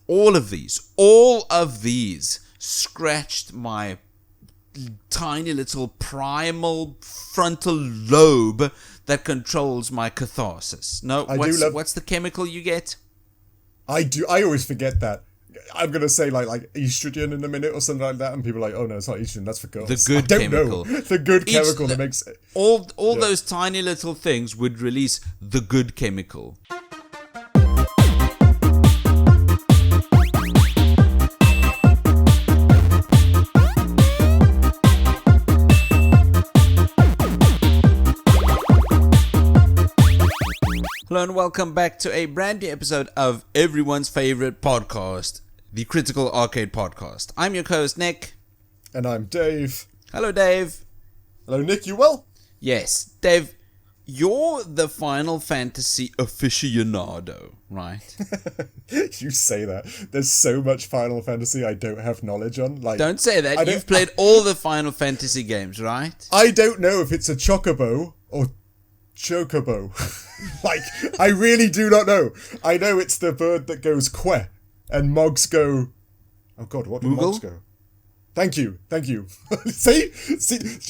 all of these scratched my tiny little primal frontal lobe that controls my catharsis. No, what's the chemical you get? I always forget that. I'm going to say like estrogen in a minute or something like that, and people are like, oh no, it's not estrogen, that's for girls. The good chemical. The good chemical that makes... All those tiny little things would release the good chemical. Hello and welcome back to a brand new episode of everyone's favorite podcast, the Critical Arcade Podcast. I'm your co-host, Nick. And I'm Dave. Hello, Dave. Hello, Nick. You well? Yes. Dave, you're the Final Fantasy aficionado, right? You say that. There's so much Final Fantasy I don't have knowledge on. Like, don't say that. You've played all the Final Fantasy games, right? I don't know if it's a chocobo or chocobo. Like, I really do not know. I know it's the bird that goes queh, and mogs go... Oh god, what do mogs go? Thank you. See,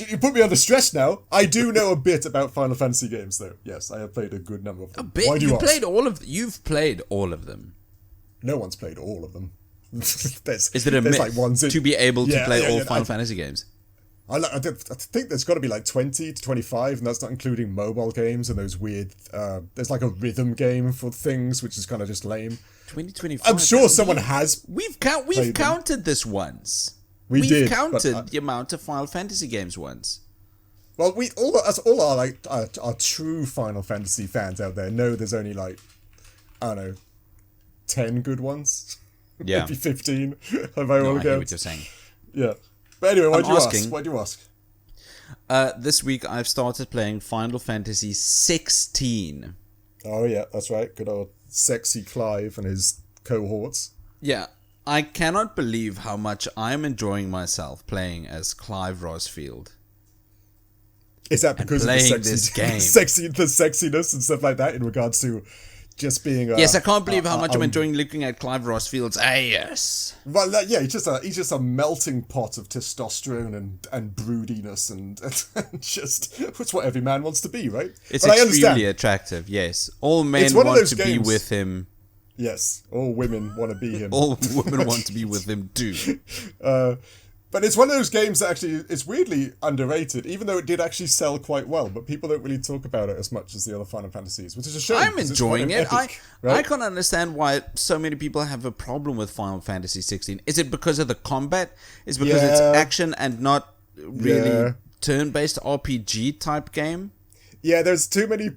you put me under stress now. I do know a bit about Final Fantasy games, though. Yes, I have played a good number of them. A bit? Why do you ask? You've played all of them. No one's played all of them. Is it a myth like to be able to play all Final Fantasy games? I think there's got to be like 20 to 25, and that's not including mobile games and those weird... there's like a rhythm game for things, which is kind of just lame. 2025. I'm sure someone has. We've counted this once. We've counted the amount of Final Fantasy games once. Well, all our true Final Fantasy fans out there know there's only like, I don't know, 10 good ones. Yeah. Maybe 15. I hear what you're saying. Yeah. But anyway, why do you ask? This week I've started playing Final Fantasy 16. Oh yeah, that's right. Good old sexy Clive and his cohorts. Yeah. I cannot believe how much I'm enjoying myself playing as Clive Rosfield. Is that because of the sexiness and stuff like that in regards to just being yes, I can't believe how much I'm enjoying looking at Clive Rosfield's ass. Well, yeah, he's just a melting pot of testosterone and broodiness and just it's what every man wants to be, right? It's extremely attractive. Yes, all men want to be with him. Yes, all women want to be him. All women want to be with him too. But it's one of those games that actually it's weirdly underrated, even though it did actually sell quite well. But people don't really talk about it as much as the other Final Fantasies, which is a shame. I'm enjoying it. Epic, I can't understand why so many people have a problem with Final Fantasy 16. Is it because of the combat? Is it because it's action and not really turn-based RPG type game? Yeah, there is too many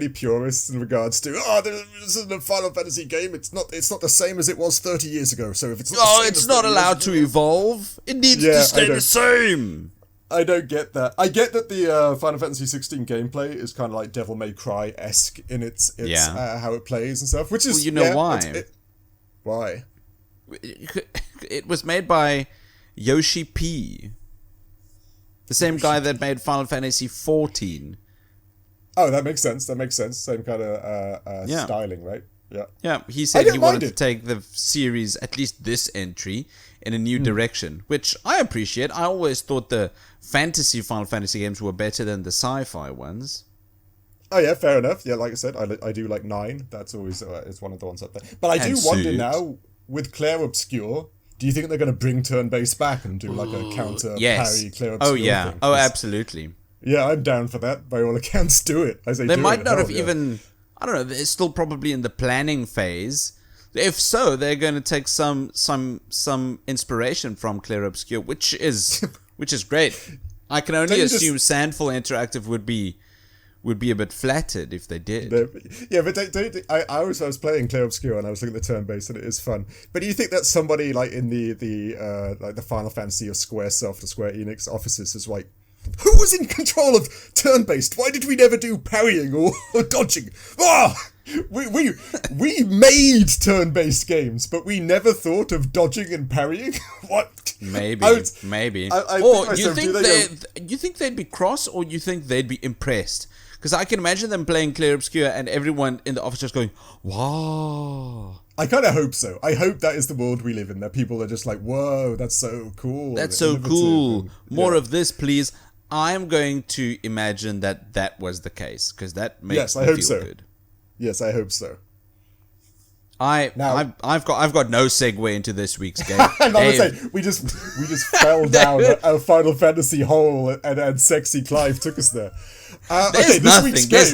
purists in regards to this isn't a Final Fantasy game. It's not the same as it was 30 years ago. So if it's not it's not allowed to evolve. It needs to stay the same. I don't get that. I get that the Final Fantasy 16 gameplay is kind of like Devil May Cry-esque in its how it plays and stuff, which is why. Why? It was made by Yoshi P, the same guy that made Final Fantasy 14. Oh, that makes sense. Same kind of styling, right? Yeah. Yeah, he said he wanted to take the series, at least this entry, in a new direction, which I appreciate. I always thought the fantasy Final Fantasy games were better than the sci-fi ones. Oh yeah, fair enough. Yeah, like I said, I do like 9. That's always it's one of the ones up there. But I do wonder now, with Clair Obscur, do you think they're going to bring turn-based back and do like a counter parry Clair Obscur? Oh yeah, thing? Absolutely. Yeah, I'm down for that. By all accounts, do it. I say they might not have even... I don't know. They're still probably in the planning phase. If so, they're going to take some inspiration from Clair Obscur, which is great. I can only assume Sandfall Interactive would be a bit flattered if they did. Yeah, but I was playing Clair Obscur and I was looking at the turn-based and it is fun. But do you think that somebody like in the like the Final Fantasy or Squaresoft or Square Enix offices is like, who was in control of turn-based? Why did we never do parrying or dodging? We made turn-based games, but we never thought of dodging and parrying. What? Maybe. You think they'd be cross, or you think they'd be impressed? Because I can imagine them playing Clair Obscur and everyone in the office just going, "Wow." I kind of hope so. I hope that is the world we live in. That people are just like, whoa, that's so cool. That's so cool. And, More of this, please. I'm going to imagine that was the case because that makes me feel good. Yes, I hope so. I've got no segue into this week's game. I'm not gonna say we just fell down a Final Fantasy hole and Sexy Clive took us there. There's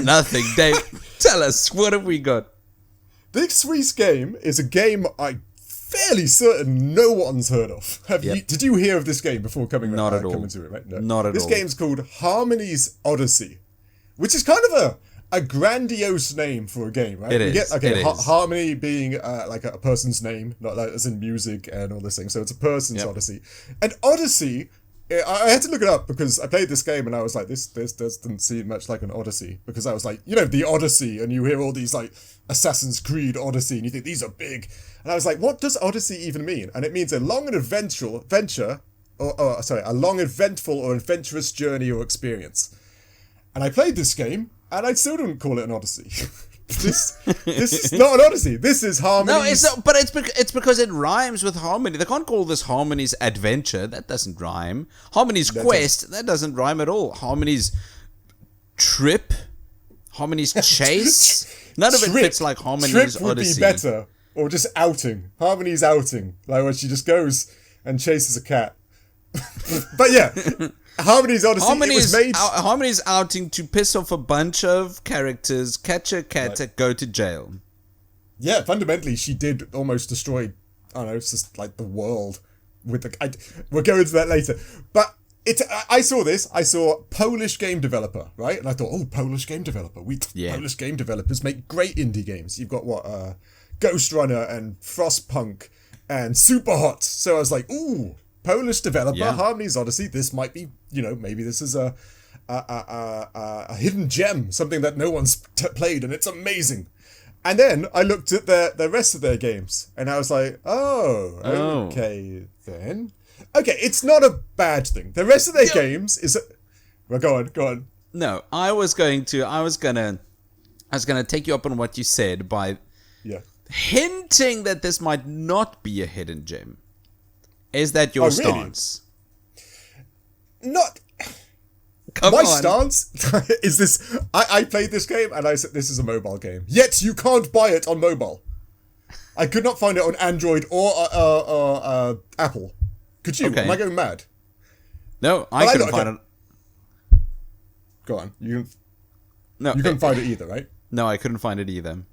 nothing. Dave, tell us, what have we got? This week's game is a game I'm fairly certain no one's heard of. Did you hear of this game before coming into it? Right? No. Not at all. This game's called Harmony's Odyssey, which is kind of a grandiose name for a game, right? It is. Harmony being like a person's name, not like as in music and all this thing. So it's a person's Odyssey. And Odyssey, I had to look it up because I played this game and I was like, this doesn't seem much like an Odyssey. Because I was like, the Odyssey, and you hear all these like Assassin's Creed Odyssey, and you think these are big. And I was like, what does Odyssey even mean? And it means a long and eventful a long, eventful or adventurous journey or experience. And I played this game, and I still don't call it an Odyssey. This is not an Odyssey. This is Harmony. No, it's not. But it's because it rhymes with Harmony. They can't call this Harmony's Adventure. That doesn't rhyme. Harmony's Quest. That doesn't rhyme at all. Harmony's Trip. Harmony's Chase. None of it fits like Harmony's Odyssey. Trip would Odyssey. be better, or just outing. Harmony's outing, like when she just goes and chases a cat. But yeah. Harmony's Odyssey, Harmony's outing to piss off a bunch of characters, catch a cat, go to jail. Yeah, fundamentally, she did almost destroy, I don't know, it's just like the world. We'll go into that later. But I saw Polish game developer, right? And I thought, Polish game developer. Polish game developers make great indie games. You've got Ghost Runner and Frostpunk and Superhot. So I was like, ooh, Polish developer, Harmony's Odyssey. This might be, maybe this is a hidden gem, something that no one's played, and it's amazing. And then I looked at the rest of their games, and I was like, okay, then. Okay, it's not a bad thing. The rest of their games is... Well, go on. No, I was gonna take you up on what you said by hinting that this might not be a hidden gem. Is that your stance? Not... Come My on. stance is this... I played this game and I said this is a mobile game. Yet you can't buy it on mobile. I could not find it on Android or Apple. Could you? Okay. Am I going mad? No, I couldn't find it. Go on. You couldn't find it either, right? No, I couldn't find it either.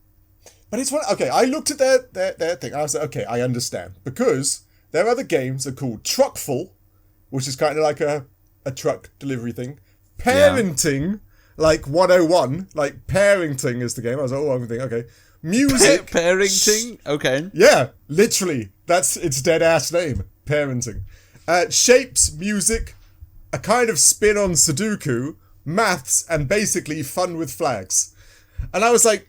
But it's one... Okay, I looked at their thing. I was like, okay, I understand. Because their other games are called Truckful, which is kind of like a truck delivery thing. Parenting, like 101. Like, parenting is the game. I was like, I'm thinking, okay. Music. Parenting? Okay. Yeah, literally. That's its dead-ass name. Parenting. Shapes, music, a kind of spin on Sudoku, maths, and basically fun with flags. And I was like,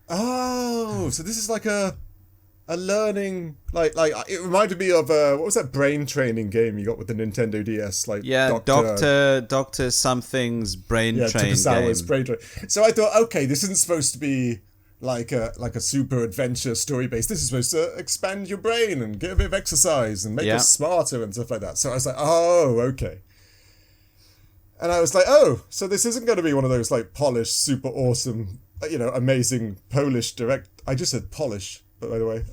so this is like a learning, like it reminded me of what was that brain training game you got with the Nintendo DS? Like Doctor something's brain train game. Brain train. So I thought, okay, this isn't supposed to be like a super adventure story based. This is supposed to expand your brain and get a bit of exercise and make us smarter and stuff like that. So I was like, okay. And I was like, so this isn't going to be one of those like polished, super awesome, amazing Polish direct. I just said Polish, by the way.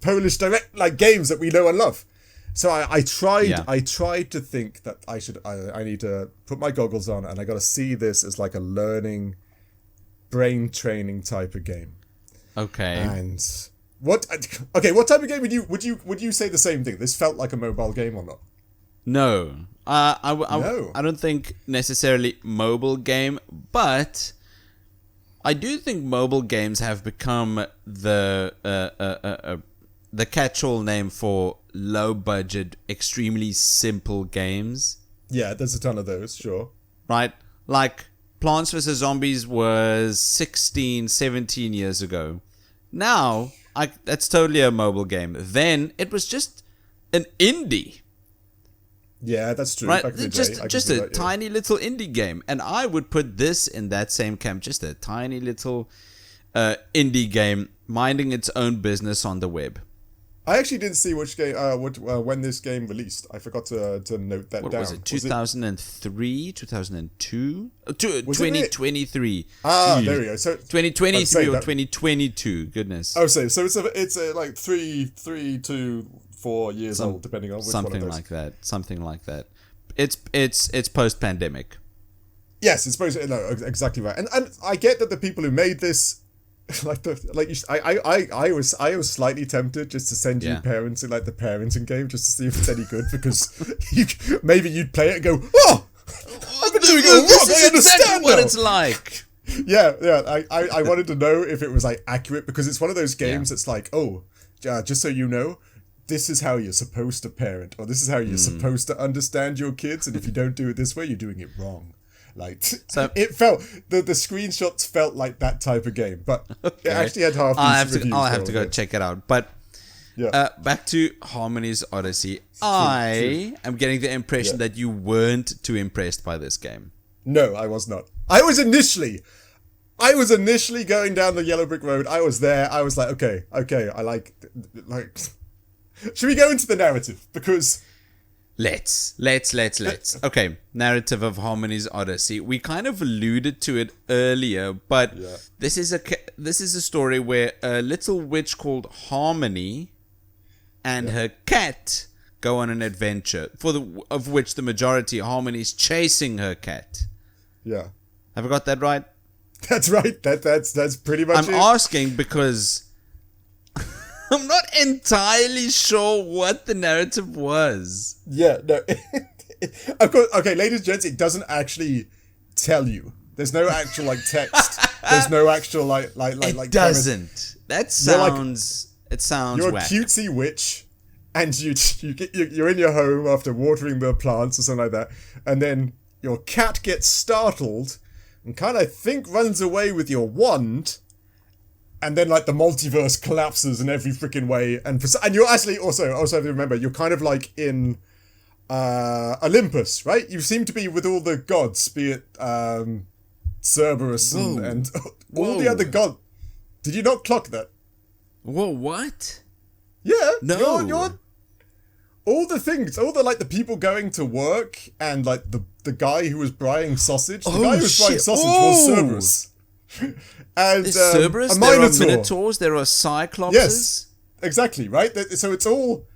Polish direct like games that we know and love. So I tried to think that I need to put my goggles on and I got to see this as like a learning, brain training type of game. Okay. And what type of game would you say the same thing? This felt like a mobile game or not? No. No. I don't think necessarily mobile game, but I do think mobile games have become the catch-all name for low-budget, extremely simple games. Yeah, there's a ton of those, sure. Right? Like Plants vs. Zombies was 16, 17 years ago. Now, that's totally a mobile game. Then, it was just an indie. Yeah, that's true. Right? Just a tiny little indie game. And I would put this in that same camp. Just a tiny little indie game. minding its own business on the web. I actually didn't see which game, when this game released. I forgot to note that What down. was it? 2003, 2002, There 2023. we go. So 2023 or 2022. Goodness. Oh, so it's like 3 to 4 years old, depending on which one of those. Something like that. It's post pandemic. Yes, it's supposed to, no, exactly right. And I get that the people who made this, I was slightly tempted just to send you parents in like the parenting game just to see if it's any good, because maybe you'd play it and go, oh, I've been doing it wrong. I understand exactly what it's like. Yeah. I wanted to know if it was like accurate, because it's one of those games that's like, oh, just so you know, this is how you're supposed to parent, or this is how you're supposed to understand your kids, and if you don't do it this way, you're doing it wrong. Like, so, it felt, the screenshots felt like that type of game, but it actually had half these reviews. I'll have to go check it out. But back to Harmony's Odyssey. I am getting the impression that you weren't too impressed by this game. No, I was not. I was initially going down the yellow brick road. I was there. I was like, okay, I like. Should we go into the narrative? Because Let's. Okay, narrative of Harmony's Odyssey. We kind of alluded to it earlier, but this is a story where a little witch called Harmony and her cat go on an adventure, of which the majority, Harmony's chasing her cat. Yeah. Have I got that right? That's right. That's pretty much I'm asking because I'm not entirely sure what the narrative was. Yeah, no. Of course, okay, ladies and gents, it doesn't actually tell you. There's no actual like text. There's no actual like. It doesn't. That sounds. It sounds. You're whack. a cutesy witch, and you're in your home after watering the plants or something like that, and then your cat gets startled and kind of runs away with your wand. And then, like, the multiverse collapses in every freaking way. And you're actually also have to remember, you're kind of like in Olympus, right? You seem to be with all the gods, be it Cerberus and all the other gods. Did you not clock that? Whoa, what? Yeah. No. You're all the things, the people going to work and, like, the guy who was buying sausage. The guy who was buying sausage was Cerberus. And Cerberus, there are Minotaurs, there are Cyclopses. Yes, exactly, right? So it's all,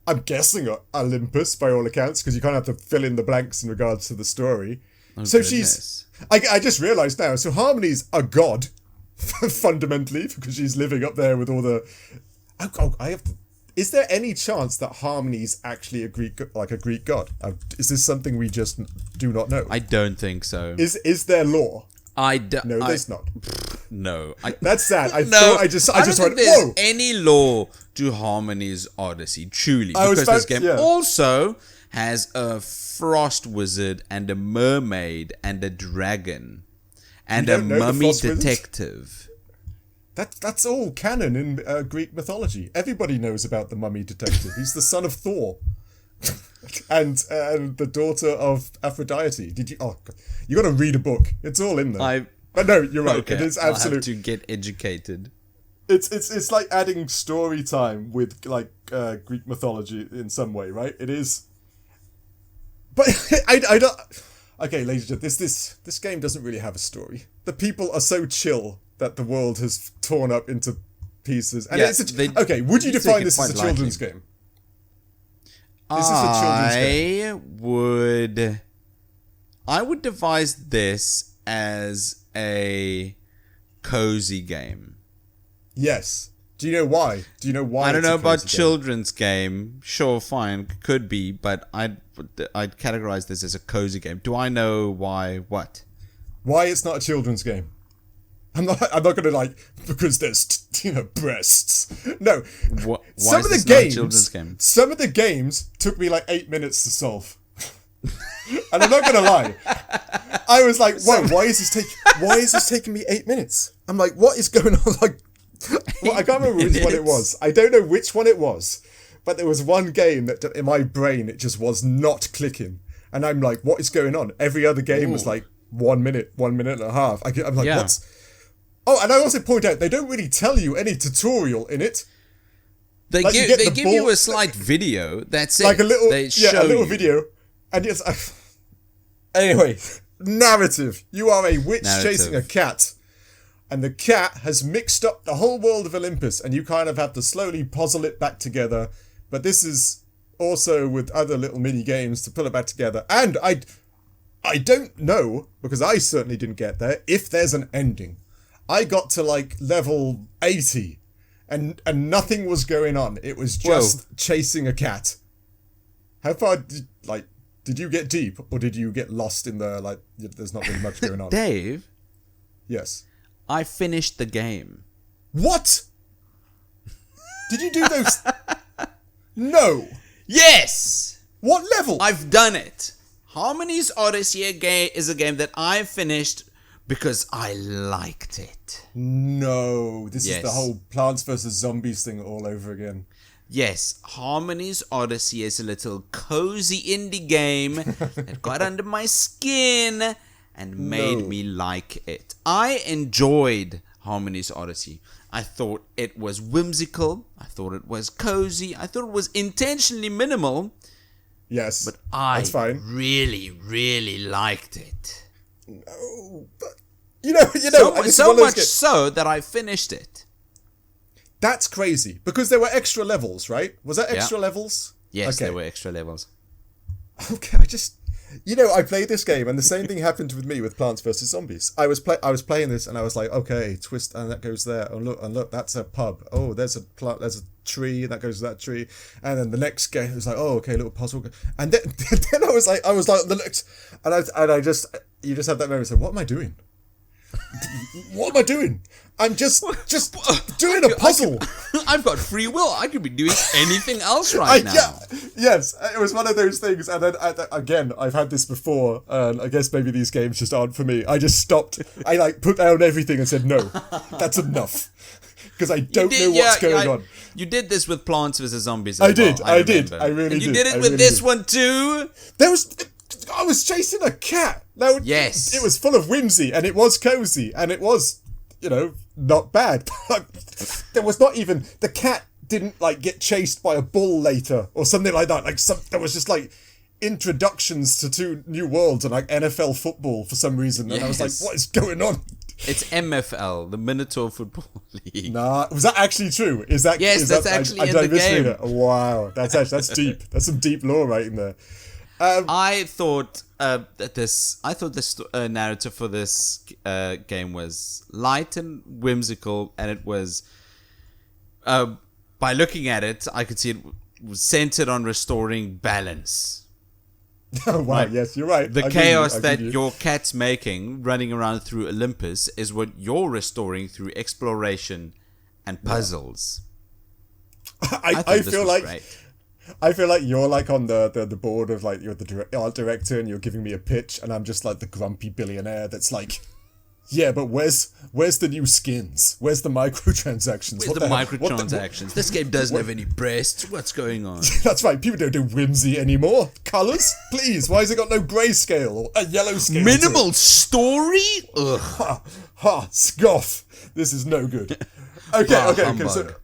I'm guessing, Olympus by all accounts, because you kind of have to fill in the blanks in regards to the story. Oh, so goodness. I just realised now, so Harmony's a god, fundamentally, because she's living up there with all the... Is there any chance that Harmony's actually a Greek god? Is this something we just do not know? I don't think so. Is there lore? No, there's not. No. That's sad. I just went, there's whoa! any law to Harmony's Odyssey, truly. Because this game also has a frost wizard and a mermaid and a dragon and a mummy detective. That's all canon in Greek mythology. Everybody knows about the mummy detective. He's the son of Thor. and the daughter of Aphrodite. Did you? Oh, God. You got to read a book. It's all in there. But no, you're right. Okay, it is I'll absolute. have to get educated. It's like adding story time with like Greek mythology in some way, right? It is. But I don't. Okay, ladies and gentlemen, this game doesn't really have a story. The people are so chill that the world has torn up into pieces. And okay, would you define this as a children's game? I would devise this as a cozy game. Yes. Do you know why? I don't know about children's game. Sure, fine, could be, but I'd categorize this as a cozy game. Do I know why? What? Why it's not a children's game? I'm not gonna because there's breasts. No. Why is this not a children's game? Some of the games took me like 8 minutes to solve. And I'm not gonna lie. I was like, whoa, why is this taking me 8 minutes? I'm like, what is going on? I can't remember which one it was. I don't know which one it was. But there was one game that in my brain it just was not clicking. And I'm like, what is going on? Every other game was like 1 minute, 1 minute and a half. I'm like, Oh, and I also point out, they don't really tell you any tutorial in it. They Like, give you a slight video. That's it. Like a little, they show a little you. video. And it's... anyway, narrative. You are a witch chasing a cat. And the cat has mixed up the whole world of Olympus. And you kind of have to slowly puzzle it back together. But this is also with other little mini games to pull it back together. And I don't know, because I certainly didn't get there, if there's an ending. I got to like level 80 and nothing was going on. It was just chasing a cat. How far did you get deep, or did you get lost in the, like, there's not really much going on? Dave? Yes. I finished the game. What? Did you do those? No. Yes! What level? I've done it. Harmony's Odyssey is a game that I finished because I liked it. No. This is Yes. the whole Plants vs. Zombies thing all over again. Yes, Harmony's Odyssey is a little cozy indie game that got under my skin and made me like it. I enjoyed Harmony's Odyssey. I thought it was whimsical. I thought it was cozy. I thought it was intentionally minimal. Yes, But I that's fine. really, really liked it. No, but you know, So much so that I finished it. That's crazy, because there were extra levels, right? Was that extra levels? Yes, Okay. there were extra levels. Okay, I played this game, and the same thing happened with me with Plants vs Zombies. I was playing this, and I was like, okay, twist, and that goes there. Oh look, that's a pub. Oh, there's a tree, and that goes to that tree. And then the next game was like, oh, okay, little puzzle. And then, then I was like, the next, you just had that moment. So what am I doing? What am I doing? I'm just doing a puzzle. I've got free will. I could be doing anything else right now. Yes, it was one of those things. And then again, I've had this before, and I guess maybe these games just aren't for me. I just stopped. I put down everything and said, no, that's enough. Because I don't know what's going on. You did this with Plants vs. Zombies. I as did. well, I And really did. you did it I with really this did. one too. I was chasing a cat. Now, Yes. It was full of whimsy, and it was cozy, and it was, not bad. There was not even, the cat didn't get chased by a bull later or something like that. There was just introductions to two new worlds and NFL football for some reason, and I was like, Yes. what is going on? It's MFL, the Minotaur Football League. Nah, was that actually true? Is that Yes, is that's that, actually I in the misread game. it? Wow, that's deep. That's some deep lore right in there. I thought this narrative for this game was light and whimsical, and it was, by looking at it, I could see it was centered on restoring balance. Oh, wow, yes, you're right. The I give chaos you, I that give you. your cat's making, running around through Olympus, is what you're restoring through exploration and puzzles. I this feel was like great. I feel like you're on the board of you're the art director and you're giving me a pitch, and I'm just the grumpy billionaire that's yeah, but where's the new skins? Where's the microtransactions? Where's the microtransactions? This game doesn't have any breasts. What's going on? That's right. People don't do whimsy anymore. Colours, please. Why has it got no grayscale or a yellow scale? Minimal story? Ugh. Ha! Scoff. This is no good. Okay. Humbug.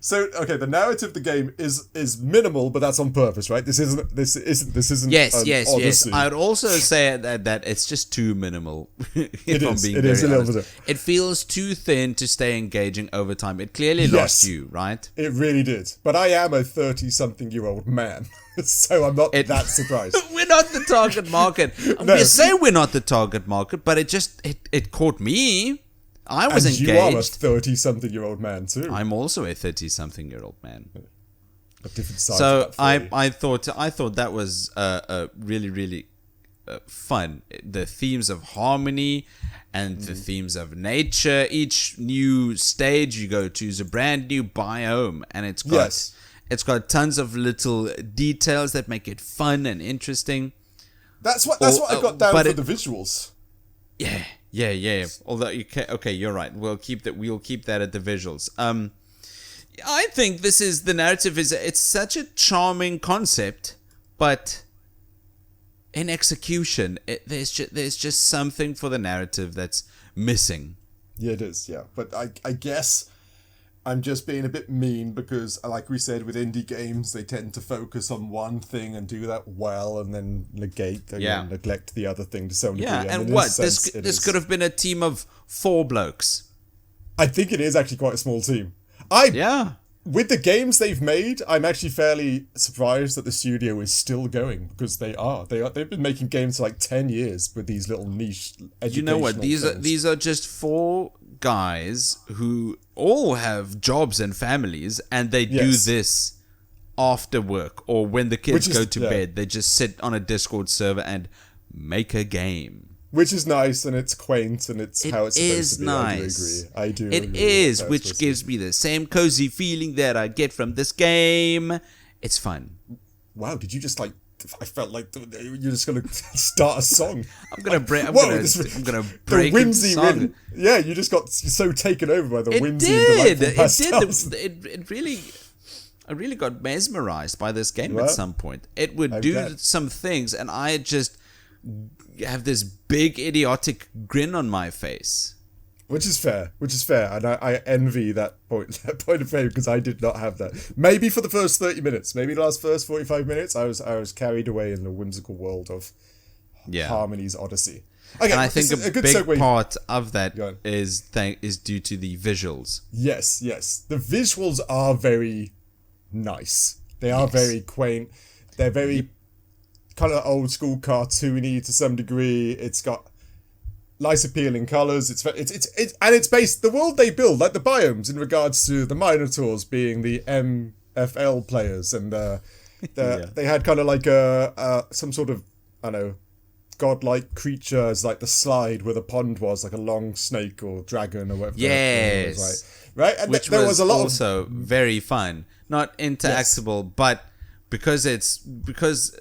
So the narrative of the game is minimal, but that's on purpose, right? This isn't Yes. Odyssey. I would also say that it's just too minimal. It is a little bit. It feels too thin to stay engaging over time. It clearly lost you, right? It really did. But I am a 30-something-year-old man, so I'm not that surprised. We're not the target market. No. We say we're not the target market, but it caught me. I was And engaged. you are a 30-something-year-old man too. I'm also a 30-something-year-old man. A different side. So of that I thought that was really, really fun. The themes of harmony and the themes of nature. Each new stage you go to is a brand new biome, and it's got tons of little details that make it fun and interesting. That's what I got down but for the visuals. Yeah. Although you're right. We'll keep that at the visuals. I think the narrative it's such a charming concept, but in execution, there's just something for the narrative that's missing. Yeah, it is, yeah. But I guess I'm just being a bit mean because, like we said, with indie games, they tend to focus on one thing and do that well and then neglect the other thing to some degree. Yeah, and what? This could have been a team of 4 blokes. I think it is actually quite a small team. With the games they've made, I'm actually fairly surprised that the studio is still going because they've been making games for like 10 years with these little niche educational You know what? These are just 4 guys who all have jobs and families, and they do this after work or when the kids go to bed. They just sit on a Discord server and make a game. Which is nice, and it's quaint, and it's how it's supposed to be. Nice. I do agree. It is, which gives me the same cozy feeling that I get from this game. It's fun. Wow, did you just I felt like you're just going to start a song. I'm going to break the whimsy song. Yeah, you just got so taken over by the whimsy and delightful pastels. It really... I really got mesmerized by this game at some point. It would do some things, and I just have this big idiotic grin on my face. Which is fair, and I envy that point of fame because I did not have that. Maybe for the first 30 minutes, maybe the first 45 minutes, I was carried away in the whimsical world of Harmony's Odyssey. Okay, and I think a big part of that is due to the visuals. Yes, the visuals are very nice. They are very quaint. They're very kind of old school cartoony to some degree. It's got nice appealing colors. It's based the world they build, like the biomes in regards to the Minotaurs being the MFL players, and they had kind of like some sort of, I don't know, godlike creature as like the slide where the pond was, like a long snake or dragon or whatever. Yes, right. And which there was a lot also very fun, not interactable, but because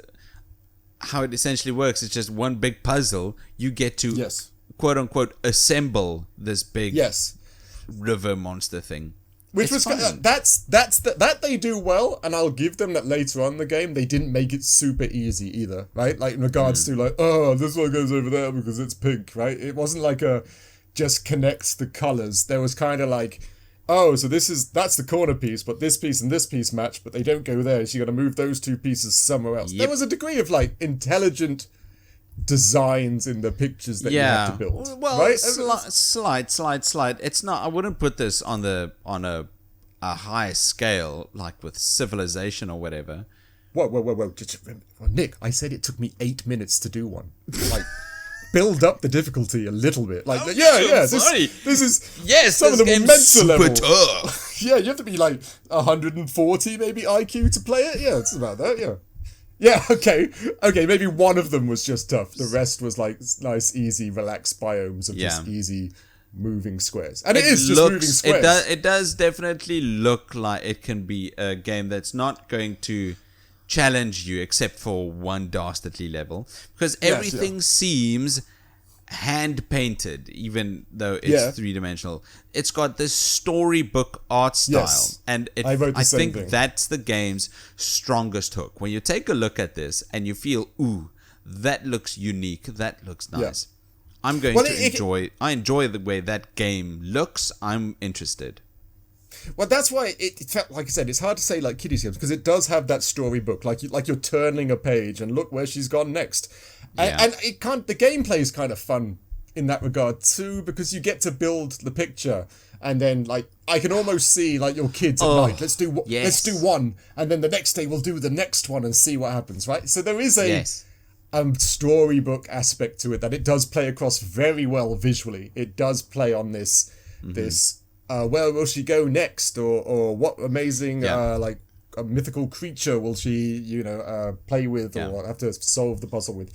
how it essentially works is just one big puzzle. You get to quote unquote assemble this big river monster thing, which was that they do well, and I'll give them that. Later on in the game, they didn't make it super easy either, right? Like in regards to like, oh, this one goes over there because it's pink, right? It wasn't like just connects the colors. There was kind of like, oh, so that's the corner piece, but this piece and this piece match, but they don't go there, so you got to move those 2 pieces somewhere else. There was a degree of like intelligent designs in the pictures that you have to build. Well, right? Slight. It's not. I wouldn't put this on a high scale like with Civilization or whatever. Whoa! Just remember, Nick, I said it took me 8 minutes to do one. Like. Build up the difficulty a little bit. Like, this is some of the Mensa level. Tough. Yeah, you have to be like 140 maybe IQ to play it. Yeah, it's about that. Yeah. Okay. Maybe one of them was just tough. The rest was like nice, easy, relaxed biomes of just easy moving squares. And it is just moving squares. It does definitely look like it can be a game that's not going to challenge you except for one dastardly level, because everything seems hand painted, even though it's 3-dimensional. It's got this storybook art style, and I think that's the game's strongest hook. When you take a look at this and you feel, ooh, that looks unique, that looks nice. I'm going to enjoy. I enjoy the way that game looks. I'm interested. Well, that's why it felt, like I said, it's hard to say like kiddies games because it does have that storybook, like you're turning a page and look where she's gone next, and it can't. The gameplay is kind of fun in that regard too, because you get to build the picture, and then like I can almost see like your kids at night. Let's do one, and then the next day we'll do the next one and see what happens. Right, so there is a storybook aspect to it that it does play across very well visually. It does play on this where will she go next, or what amazing like a mythical creature will she play with or have to solve the puzzle with.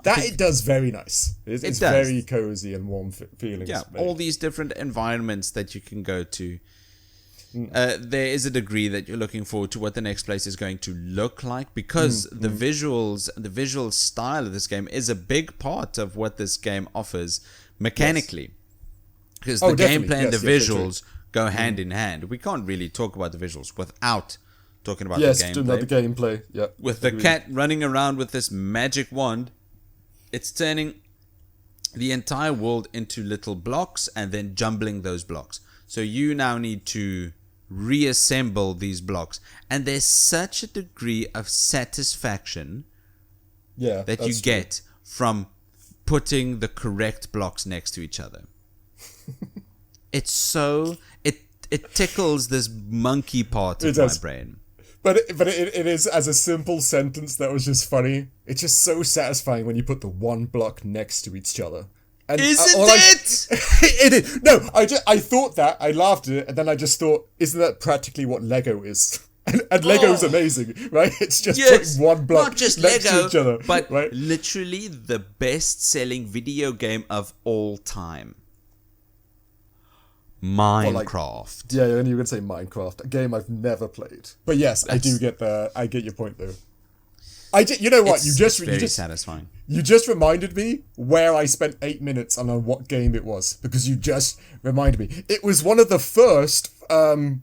It does very nice. It's very cozy and warm feelings. Yeah, all these different environments that you can go to. There is a degree that you're looking forward to what the next place is going to look like, because the visuals, the visual style of this game is a big part of what this game offers mechanically. Because the gameplay and the visuals go hand in hand. We can't really talk about the visuals without talking about the gameplay. About the gameplay. Yeah, with the cat running around with this magic wand, it's turning the entire world into little blocks and then jumbling those blocks. So you now need to reassemble these blocks. And there's such a degree of satisfaction that you get from putting the correct blocks next to each other. It's so... It tickles this monkey part of my brain. But it is, as a simple sentence that was just funny, it's just so satisfying when you put the one block next to each other. And Isn't it? It is. No, I thought that, I laughed at it, and then I just thought, isn't that practically what Lego is? And Lego's amazing, right? It's just putting one block not just next Lego, to each other. but right? literally the best-selling video game of all time. Minecraft. Yeah, and you were going to say Minecraft, a game I've never played. But yes, I get your point though. You know what? It's very satisfying. You just reminded me where I spent 8 minutes on what game it was, because you just reminded me. It was one of the first, not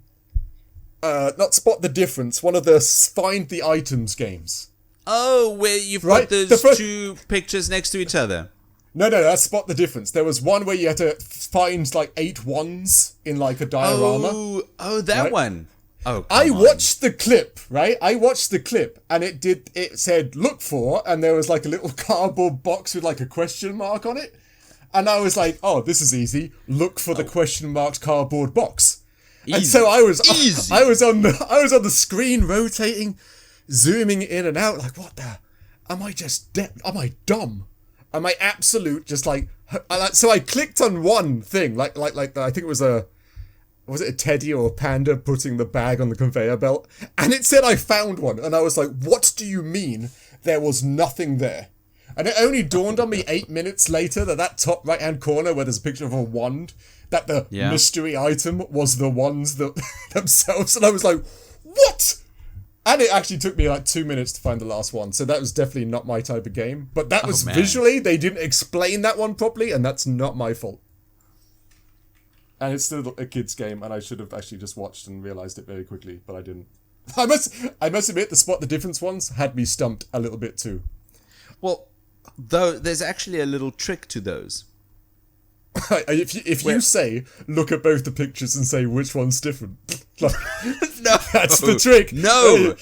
Spot the Difference, one of the Find the Items games. Oh, where you've got those two pictures next to each other. No, that's Spot the Difference. There was one where you had to find like 8 ones in like a diorama. Oh, that one. Oh, I watched the clip, right? I watched the clip, and it said look for, and there was like a little cardboard box with like a question mark on it. And I was like, oh, this is easy. Look for the question marked cardboard box. Easy. And so I was on the screen rotating, zooming in and out, like, what the? Am I dumb? Am I absolute just like... So I clicked on one thing, like I think it was was it a teddy or a panda putting the bag on the conveyor belt? And it said I found one. And I was like, what do you mean there was nothing there? And it only dawned on me 8 minutes later that top right-hand corner where there's a picture of a wand, that the mystery item was the wands themselves. And I was like, what? And it actually took me like 2 minutes to find the last one. So that was definitely not my type of game. But that was visually, they didn't explain that one properly, and that's not my fault. And it's still a kid's game, and I should have actually just watched and realised it very quickly, but I didn't. I must admit, the Spot the Difference ones had me stumped a little bit too. Well, though, there's actually a little trick to those. If you say, look at both the pictures and say which one's different, like, no, that's the trick. No.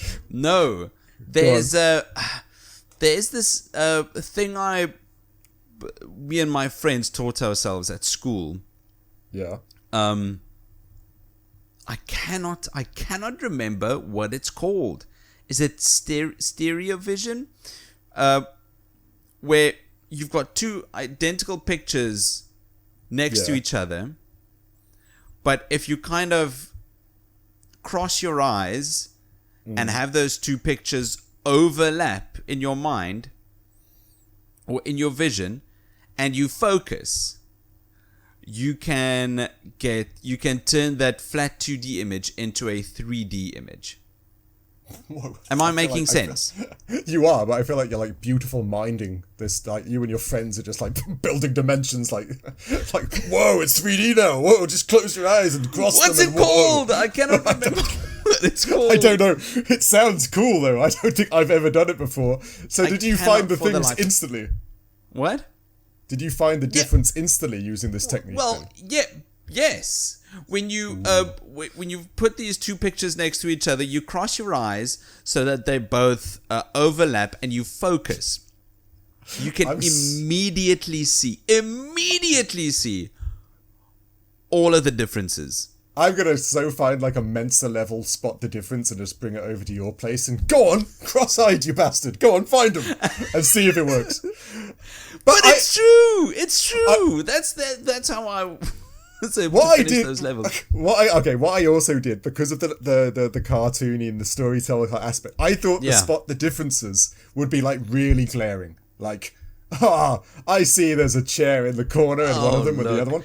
There's this thing me and my friends taught ourselves at school. Yeah. I cannot remember what it's called. Is it stereo vision? Where you've got two identical pictures next to each other, but if you kind of cross your eyes and have those two pictures overlap in your mind or in your vision, and you focus, you can turn that flat 2D image into a 3D image. Whoa, Am I making sense? You are, but I feel like you're like beautiful minding this. Like you and your friends are just like building dimensions. Like whoa, it's 3D now. Whoa, just close your eyes and cross them. What's it called? I cannot remember what it's called. I don't know. It sounds cool though. I don't think I've ever done it before. So did you find the things instantly? What? Did you find the difference instantly using this technique? Well, yes. When you put these two pictures next to each other, you cross your eyes so that they both overlap, and you focus. You can immediately see all of the differences. I'm gonna find like a Mensa level Spot the Difference and just bring it over to your place and go on, cross-eyed you bastard, go on, find them and see if it works. But it's true. It's true. That's how I. So what I did, those levels. What I also did, because of the cartoony and the storytelling aspect, I thought the Spot the Differences would be like really glaring. Like, I see there's a chair in the corner and one of them with the other one.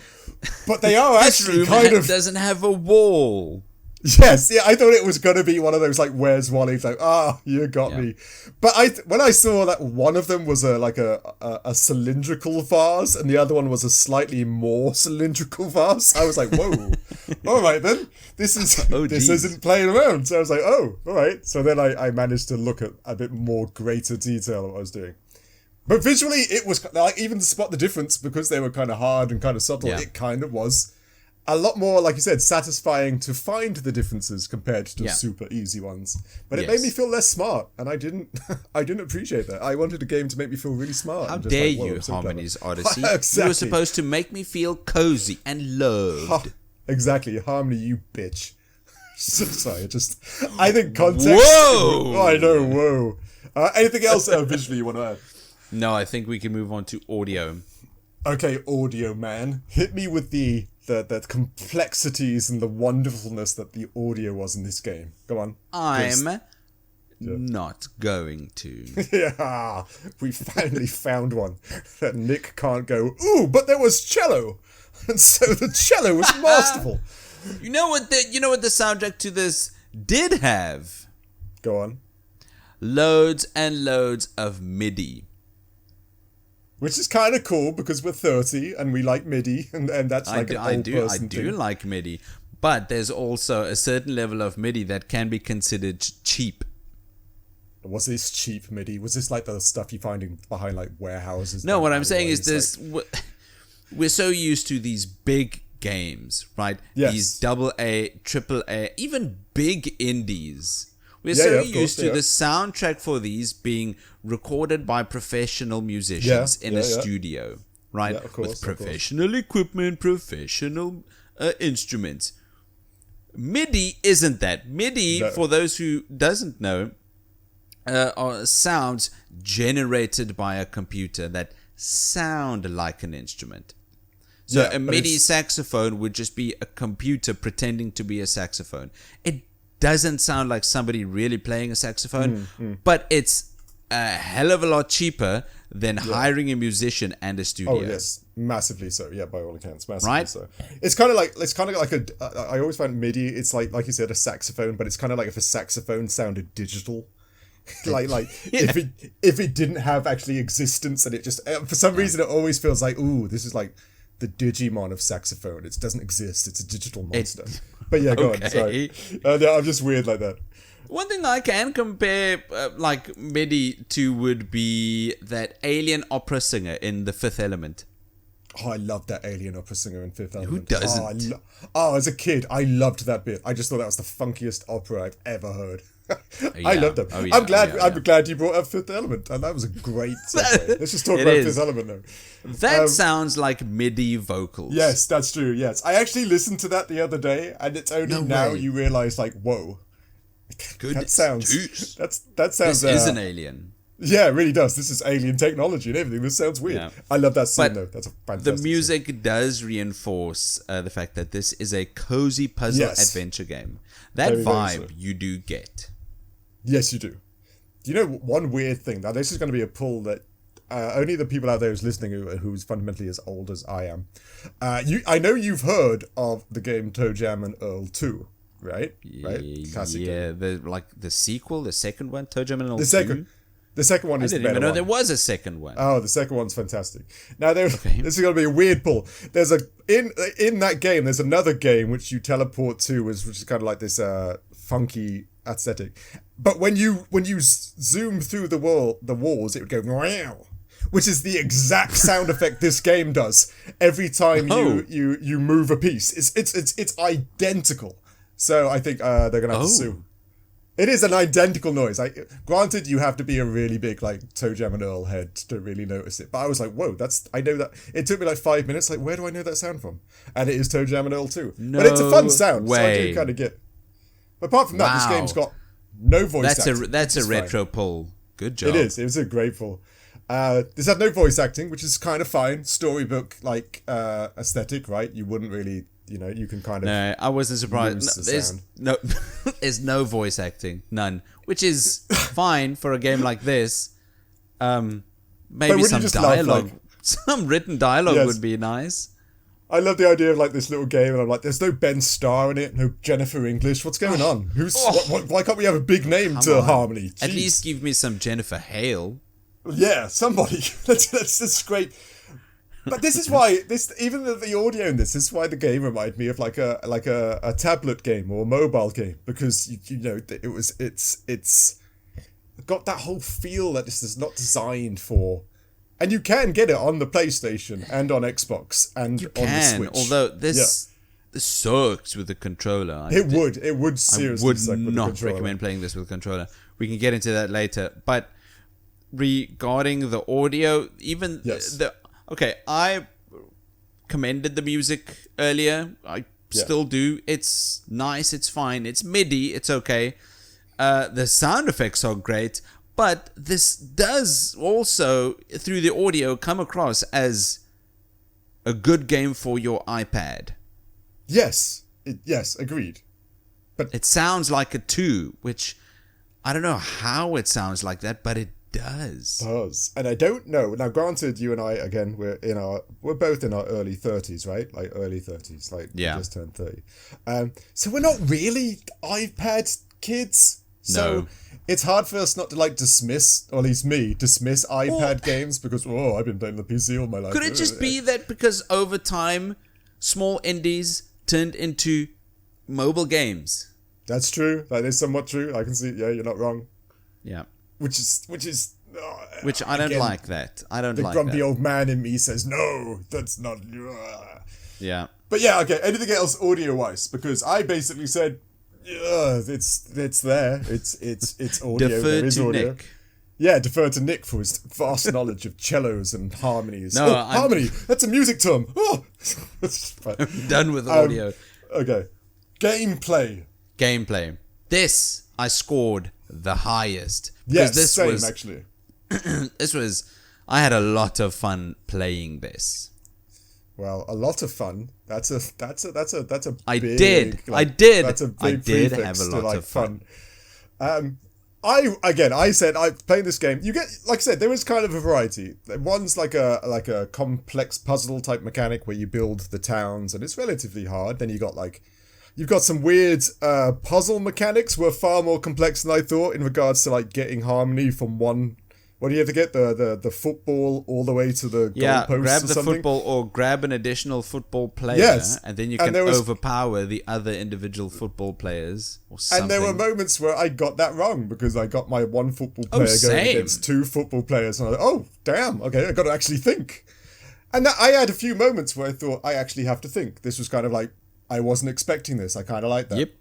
But they are actually kind of doesn't have a wall. Yes, I thought it was gonna be one of those like Where's Wally? Like, you got me. But when I saw that one of them was a cylindrical vase and the other one was a slightly more cylindrical vase, I was like, whoa, all right then, this isn't playing around. So I was like, oh, all right. So then I managed to look at a bit more greater detail of what I was doing. But visually, it was like, even to spot the difference, because they were kind of hard and kind of subtle, it kind of was a lot more, like you said, satisfying to find the differences compared to super easy ones. But it made me feel less smart, and I didn't appreciate that. I wanted a game to make me feel really smart. How dare you, Harmony's Odyssey? Exactly. You were supposed to make me feel cozy and loved. Exactly, Harmony, you bitch. Sorry, I think context... Whoa! Oh, I know, whoa. Anything else visually you want to add? No, I think we can move on to audio. Okay, audio man. Hit me with the complexities and the wonderfulness that the audio was in this game. Go on. I'm not going to. Yeah, we finally found one that Nick can't go, ooh, but there was cello. And so the cello was masterful. You know what the soundtrack to this did have? Go on. Loads and loads of MIDI. Which is kind of cool because we're 30 and we like MIDI, and that's like an old person I do like MIDI, but there's also a certain level of MIDI that can be considered cheap. Was this cheap MIDI? Was this like the stuff you find behind like warehouses? No, what I'm saying is this: we're so used to these big games, right? Yes. These AA, AAA, even big indies. We're so used to the soundtrack for these being recorded by professional musicians in a studio, right? Yeah, of course, with professional equipment, professional instruments. MIDI isn't that. MIDI, for those who doesn't know, are sounds generated by a computer that sound like an instrument. So a MIDI saxophone would just be a computer pretending to be a saxophone. It doesn't sound like somebody really playing a saxophone, but it's a hell of a lot cheaper than hiring a musician and a studio. Oh yes, massively so. Yeah, by all accounts, massively so. It's kind of like I always find MIDI. It's like you said, a saxophone, but it's kind of like if a saxophone sounded digital. If it didn't have actually existence, and it just for some reason it always feels like, ooh, this is like the Digimon of saxophone. It doesn't exist. It's a digital monster. But yeah, go on. Sorry. I'm just weird like that. One thing I can compare like MIDI to would be that alien opera singer in The Fifth Element. Oh, I loved that alien opera singer in Fifth Element. Who doesn't? As a kid, I loved that bit. I just thought that was the funkiest opera I've ever heard. I loved them. Oh, yeah. I'm glad you brought up Fifth Element, and that was a great segue. Let's just talk about Fifth Element now. That sounds like MIDI vocals. Yes, that's true. Yes, I actually listened to that the other day, and it's only now you realize, like, whoa, that sounds. That sounds. This is an alien. Yeah, it really does. This is alien technology and everything. This sounds weird. Yeah. I love that scene, though. That's a fantastic The music does reinforce the fact that this is a cozy puzzle adventure game. That vibe you do get. Yes, you do. You know, one weird thing. Now, this is going to be a pull that only the people out there who's listening who's fundamentally as old as I am. I know you've heard of the game Toe Jam and Earl 2, right? Classic game. The sequel, the second one, Toe Jam and Earl 2. The second one is the better one. I didn't even know there was a second one. Oh, the second one's fantastic. Now, this is going to be a weird pull. There's in that game, there's another game which you teleport to, which is kind of like this funky aesthetic. But when you zoom through the walls, it would go wow, which is the exact sound effect this game does every time you move a piece. It's identical. So I think they're gonna have to sue. It is an identical noise. Granted, you have to be a really big like Toe Jam and Earl head to really notice it. But I was like, whoa, I know that. It took me like 5 minutes. Like, where do I know that sound from? And it is Toe Jam and Earl 2. But it's a fun sound, so I do kind of get. But apart from that, this game's got no voice acting. That's a retro pull. Good job. It is. It was a great pull. This had no voice acting, which is kind of fine. Storybook like aesthetic, right? You wouldn't really. You can kind of. No, I wasn't surprised. There's no voice acting, none, which is fine for a game like this. Maybe some dialogue, some written dialogue would be nice. I love the idea of like this little game, and I'm like, there's no Ben Starr in it, no Jennifer English. What's going on? Why can't we have a big name to Harmony? Jeez. At least give me some Jennifer Hale. Yeah, somebody. That's great. But this is why even the audio in this is why the game reminded me of like a tablet game or a mobile game, because it's got that whole feel that this is not designed for And you can get it on the PlayStation and on Xbox and on the Switch. Although this sucks with the controller. It would seriously suck with the controller. I would not recommend playing this with a controller. We can get into that later. But regarding the audio, even I commended the music earlier. I still do. It's nice. It's fine. It's MIDI. It's okay. The sound effects are great. But this does also, through the audio, come across as a good game for your iPad. Yes. Agreed. But it sounds like a 2, which I don't know how it sounds like that, but it does. And I don't know. Now, granted, you and I, again, we're both in our early 30s, right? Like early 30s, like we just turned 30. So we're not really iPad kids. So it's hard for us not to like dismiss, or at least me, dismiss iPad games because, I've been playing the PC all my life. Could it just be that because over time, small indies turned into mobile games? That's true. That is somewhat true. I can see. Yeah, you're not wrong. Yeah. Which I don't like that. I don't like that. The grumpy old man in me says, no, that's not. Yeah. But yeah, okay. Anything else audio-wise? Because I basically said, it's there. It's audio. Defer there is to audio. Nick. Yeah, defer to Nick for his vast knowledge of cellos and harmonies. No, harmony. That's a music term. Oh, I'm done with audio. Okay. Gameplay. This I scored the highest. Yes, same actually. I had a lot of fun playing this. Well, a lot of fun. That's a I big, did. That's a big have a prefix lot to like of fun. I said I playing this game. You get, like I said, there is kind of a variety. One's like a complex puzzle type mechanic where you build the towns, and it's relatively hard. Then you've got some weird puzzle mechanics were far more complex than I thought in regards to like getting harmony from one. What do you have to get? The football all the way to the goalpost grab or the something? football or grab an additional football player, Yes. and then you can overpower the other individual football players or something. And there were moments where I got that wrong because I got my one football player going against two football players, and I was like, oh, damn, okay, I got to actually think. And I had a few moments where I thought, I actually have to think. This was kind of like, I wasn't expecting this. I kind of like that. Yep.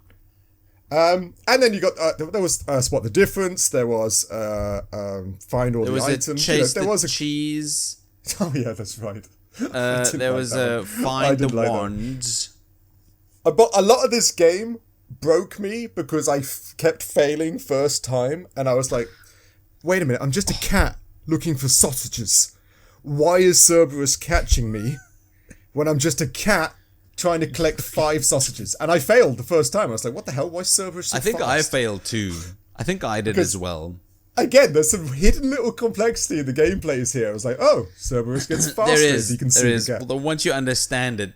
And then you got there was spot the difference. There was find all the items. Chase there was a cheese. Oh yeah, that's right. There was a find the wands. But a lot of this game broke me because I kept failing first time, and I was like, wait a minute, I'm just a cat looking for sausages. Why is Cerberus catching me when I'm just a cat trying to collect 5 sausages? And I failed the first time. I was like, what the hell? Why is Cerberus so I think fast? I failed too. I think I did as well. Again, there's some hidden little complexity in the gameplays here. I was like, oh, Cerberus gets faster if he can see the cat. Well, once you understand it,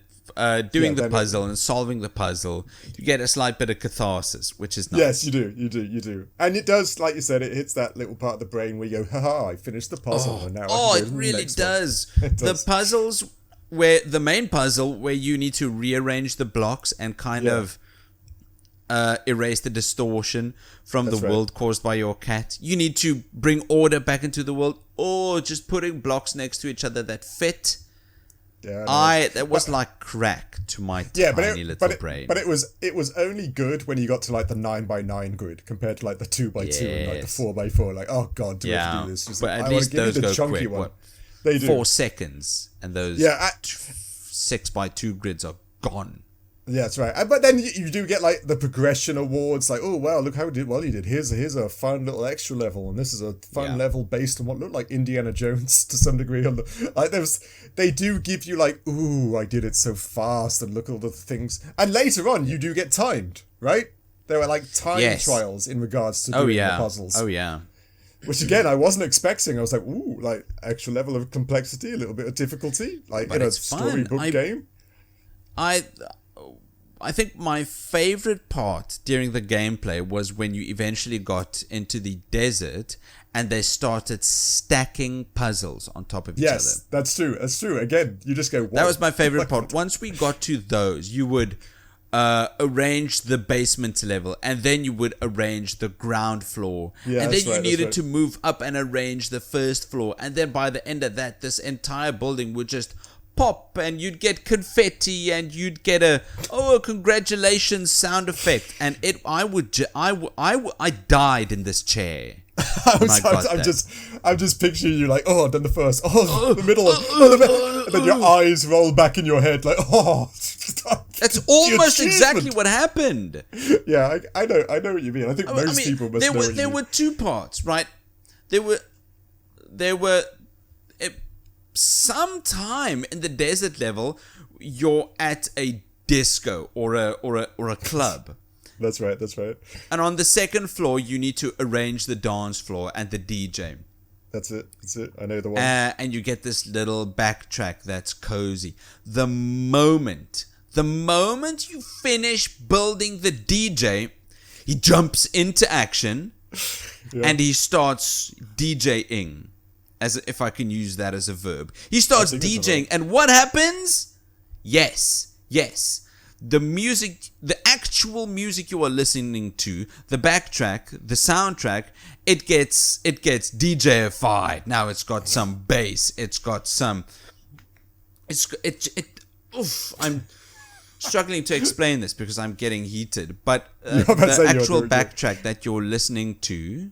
doing the puzzle and solving the puzzle, you get a slight bit of catharsis, which is nice. Yes, you do. And it does, like you said, it hits that little part of the brain where you go, haha, I finished the puzzle. And now it really does. The puzzles... where the main puzzle where you need to rearrange the blocks and kind of erase the distortion from the world caused by your cat. You need to bring order back into the world, or just putting blocks next to each other that fit. Yeah, that was like crack to my tiny little brain. But it was only good when you got to like the 9x9 grid compared to like the 2x2 and like the 4x4. Like, oh god, do we have to do this? Just but at least those go quick. What? They do. 4 seconds, and those 6x2 grids are gone. Yeah, that's right. But then you do get like the progression awards, like, oh wow, look how you did. Here's a fun little extra level, and this is a fun level based on what looked like Indiana Jones to some degree. On the like, they do give you like, ooh, I did it so fast, and look at all the things. And later on, you do get timed, right? There were like time trials in regards to doing the puzzles. Oh yeah. Which again, I wasn't expecting. I was like, ooh, like extra level of complexity, a little bit of difficulty, like in a storybook game. I think my favorite part during the gameplay was when you eventually got into the desert and they started stacking puzzles on top of each other. Yes, that's true. That's true. Again, you just go, whoa. That was my favorite part. Once we got to those, you would arrange the basement level, and then you would arrange the ground floor, Yeah, and then that's you right, needed that's to move up and arrange the first floor, and then by the end of that, this entire building would just pop, and you'd get confetti, and you'd get a congratulations sound effect, and I died in this chair. I'm just picturing you like, oh, then the first, oh, the middle, and then your eyes roll back in your head like, oh. That's almost exactly what happened. Yeah, I know what you mean. I think most people must know what you mean. There were two parts, right? There were sometime in the desert level, you're at a disco or a club. That's right. And on the second floor, you need to arrange the dance floor and the DJ. That's it. I know the one. And you get this little backtrack that's cozy. The moment you finish building the DJ, he jumps into action, and he starts DJing. As if I can use that as a verb. He starts DJing, and what happens? Yes. The actual music you are listening to, the backtrack, the soundtrack, it gets DJified. Now it's got some bass. It's got some. I'm struggling to explain this because I'm getting heated. But the actual backtrack that you're listening to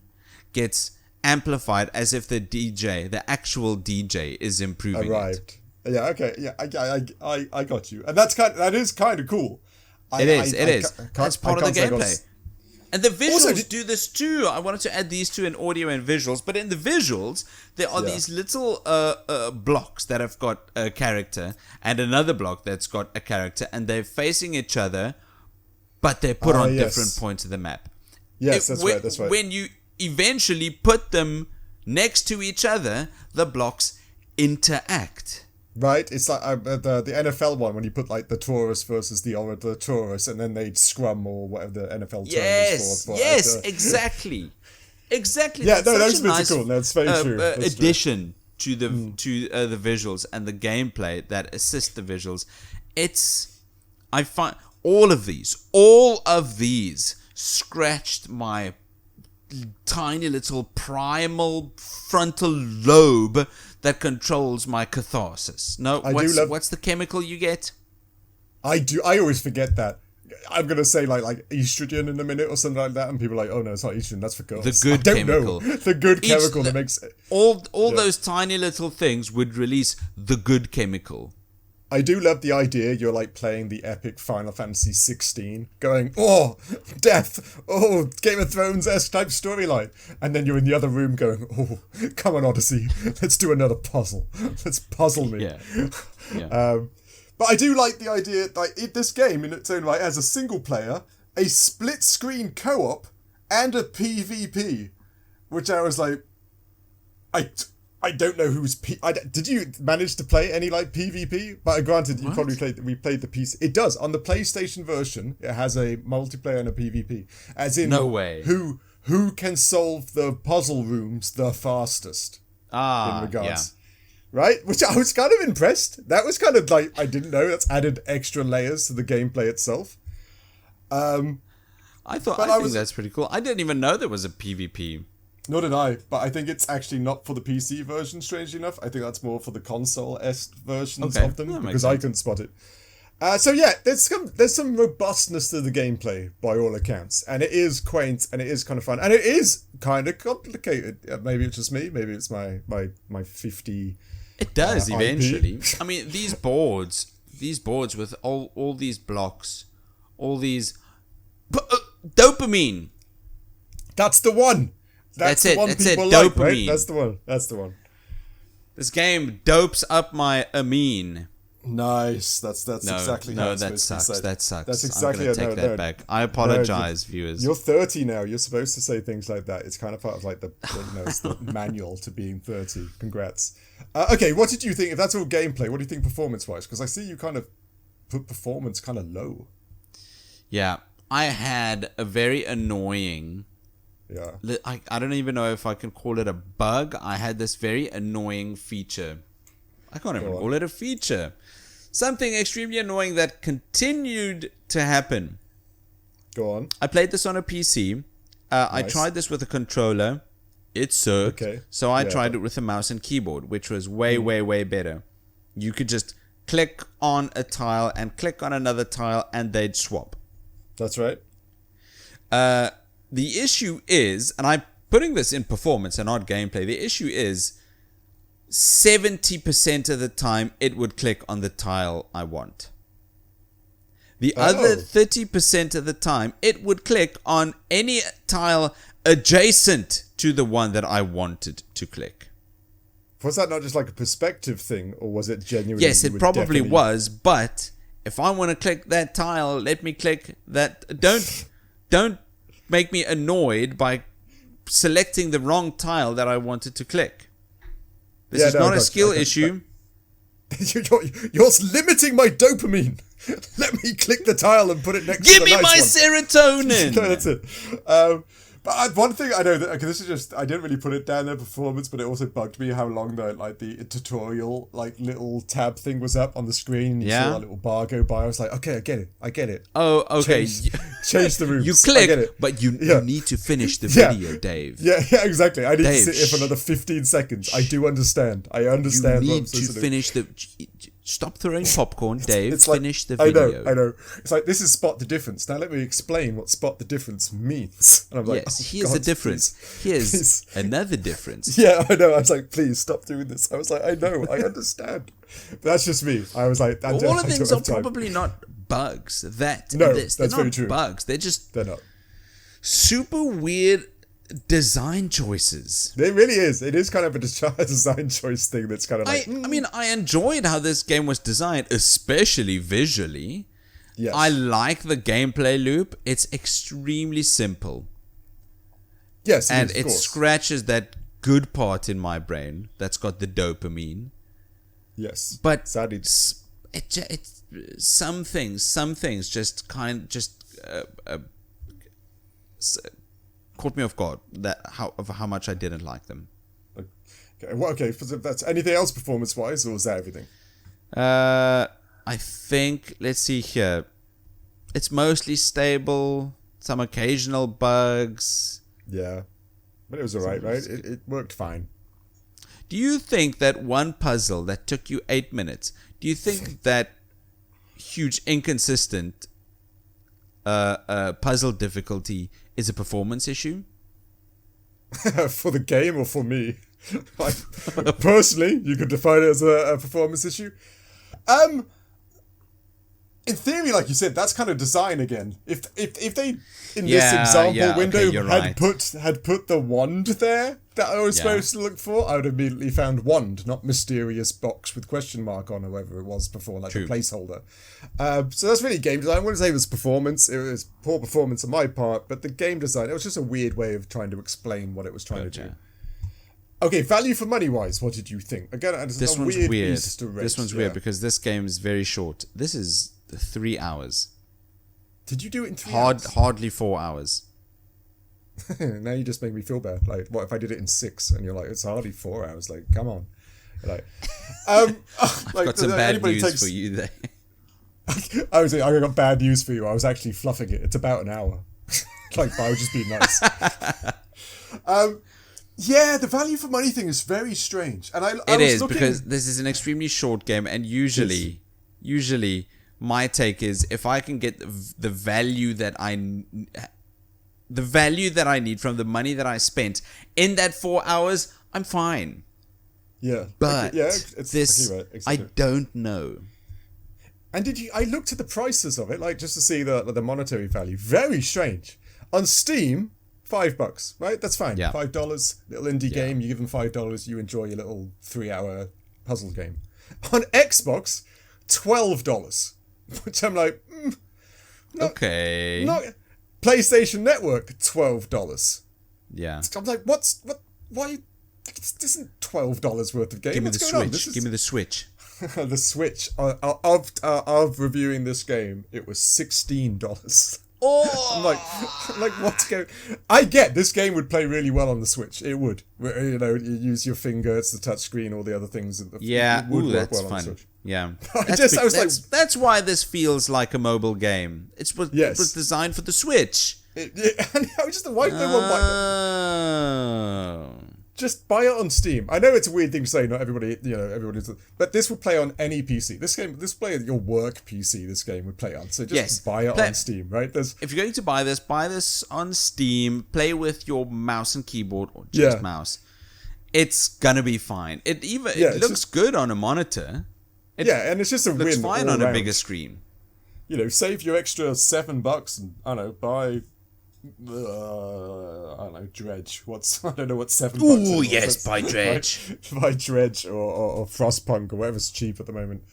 gets amplified as if the actual DJ is improving it. Yeah, okay, yeah, I got you, and that is kind of cool. It is. That's part of the gameplay. And the visuals do this too. I wanted to add these two in audio and visuals, but in the visuals, there are these little blocks that have got a character and another block that's got a character, and they're facing each other, but they're put on different points of the map. Yes, that's right. When you eventually put them next to each other, the blocks interact. Right, it's like the NFL one when you put like the Taurus versus the Taurus, and then they'd scrum or whatever the NFL term is for. Yes, exactly. Yeah, no, those bits are cool. That's very true. Addition to the visuals and the gameplay that assist the visuals. I find all of these scratched my tiny little primal frontal lobe that controls my catharsis. No, what's the chemical you get? I always forget that. I'm gonna say like estrogen in a minute or something like that, and people are like, oh no, it's not estrogen, that's for girls. The good chemical. The good chemical that makes all those tiny little things would release the good chemical. I do love the idea you're like playing the epic Final Fantasy 16, going, oh, death, oh, Game of Thrones-esque type storyline. And then you're in the other room going, oh, come on, Odyssey, let's do another puzzle. Let's puzzle me. Yeah. But I do like the idea, like, this game in its own right has a single player, a split-screen co-op, and a PvP, which I was like, I don't know who's did you manage to play any like PvP? But granted, you probably we played the PC. It does on the PlayStation version. It has a multiplayer and a PvP. As in, no way. Who can solve the puzzle rooms the fastest? In regards, right? Which I was kind of impressed. That was kind of like I didn't know. That's added extra layers to the gameplay itself. I think that's pretty cool. I didn't even know there was a PvP. Nor did I, but I think it's actually not for the PC version, strangely enough. I think that's more for the console-esque versions of them, because I couldn't spot it. So yeah, there's some robustness to the gameplay, by all accounts. And it is quaint, and it is kind of fun, and it is kind of complicated. Maybe it's just me, maybe it's my 50... It does, eventually. I mean, these boards with all these blocks, all these... dopamine! That's the one! That's it. Dopamine. Right? That's the one. This game dopes up my amine. Nice. That's exactly how it's supposed to be said. That sucks. That's exactly I'm gonna take that back. I apologize, viewers. You're 30 now. You're supposed to say things like that. It's kind of part of like it's the manual to being 30. Congrats. Okay, what did you think? If that's all gameplay, what do you think performance-wise? Because I see you kind of put performance kind of low. Yeah, I had a very annoying... Yeah. I don't even know if I can call it a bug. I had this very annoying feature. I can't even call it a feature. something extremely annoying that continued to happen. Go on. I played this on a PC. I tried this with a controller. It sucked. Okay. So I tried it with a mouse and keyboard, which was way better. You could just click on a tile and click on another tile and they'd swap. That's right. The issue is, and I'm putting this in performance and not gameplay, the issue is 70% of the time it would click on the tile I want. The other 30% of the time it would click on any tile adjacent to the one that I wanted to click. Was that not just like a perspective thing, or was it genuinely? Yes, it probably was, but if I want to click that tile, let me click that. Don't make me annoyed by selecting the wrong tile that I wanted to click. This is not a skill issue. You're limiting my dopamine. Let me click the tile and put it next Give to the me nice my one. serotonin. No, that's it. But one thing I know that, okay, this is just, I didn't really put it down there performance, but it also bugged me how long the tutorial like little tab thing was up on the screen. You saw that little bar go by. I was like, okay, I get it. Oh, okay. Change the rooms. You click, but you need to finish the video, Dave. Yeah, exactly. I need to sit here for another 15 seconds. I do understand. I understand. You need to finish the... Stop throwing popcorn, Dave. It's finish the video. I know. It's like, this is spot the difference. Now let me explain what spot the difference means. And I'm like, here's the difference. Here's another difference. Yeah, I know. I was like, please stop doing this. I was like, I know, I understand. But that's just me. I was like, all of things are probably not bugs. That's very true. Bugs. They're not super weird design choices. It really is. It is kind of a design choice thing that's kind of like... I mean, I enjoyed how this game was designed, especially visually. Yes. I like the gameplay loop. It's extremely simple. Yes, and it scratches that good part in my brain that's got the dopamine. Yes. But sadly, some things just caught me off guard how much I didn't like them. Okay, well, okay. So that's anything else performance-wise, or is that everything? I think, let's see here. It's mostly stable. Some occasional bugs. Yeah, but it was alright, right? It worked fine. Do you think that one puzzle that took you 8 minutes? Do you think that huge inconsistent puzzle difficulty is a performance issue? For the game or for me? Like, personally, you could define it as a performance issue. In theory, like you said, that's kind of design again. If they in this example window had put the wand there that I was supposed to look for, I would have immediately found wand, not mysterious box with question mark on, or whatever it was before, like a placeholder. So that's really game design. I wouldn't say it was performance. It was poor performance on my part, but the game design, it was just a weird way of trying to explain what it was trying to do. Okay, value for money wise, what did you think? Again, this one's weird. This one's weird because this game is very short. This is 3 hours. Did you do it in 3 hours? Hardly 4 hours. Now you just make me feel bad. Like, what if I did it in 6? And you're like, it's hardly 4 hours. Like, come on. You're like, I've got some bad news for you there. I got bad news for you. I was actually fluffing it. It's about an hour. Like, but I was just being nice. Yeah, the value for money thing is very strange. And it is because this is an extremely short game, and usually my take is if I can get the value that I need from the money that I spent in that 4 hours, I'm fine. Yeah, but it's this I don't know. And I looked at the prices of it, like just to see the monetary value. Very strange. On Steam, $5, right? That's fine. Yeah. $5, little indie game. You give them $5, you enjoy your little 3-hour puzzle game. On Xbox, $12, which I'm like, okay. Not PlayStation Network, $12. Yeah. I'm like, why? This isn't $12 worth of game. Give me the Switch. Give me the Switch. The Switch of reviewing this game, it was $16. Oh, what's going? I get this game would play really well on the Switch. It would. You know, you use your finger. It's the touchscreen. All the other things. yeah. It would Ooh, work that's well on the fun. Switch. Yeah. That's why this feels like a mobile game. It was designed for the Switch. And I was just why no one buy it? Just buy it on Steam. I know it's a weird thing to say. Not everybody, everybody's. But this would play on any PC. This play at your work PC. This game would play on. So just buy it on Steam, right? If you're going to buy this on Steam. Play with your mouse and keyboard or just mouse. It's gonna be fine. It looks good on a monitor. And it's just a looks win. Fine on a bigger screen. You know, save your extra $7 and I don't know, buy. I don't know, Dredge. I don't know what $7. Ooh, yes, buy Dredge. Right? Buy Dredge or Frostpunk or whatever's cheap at the moment.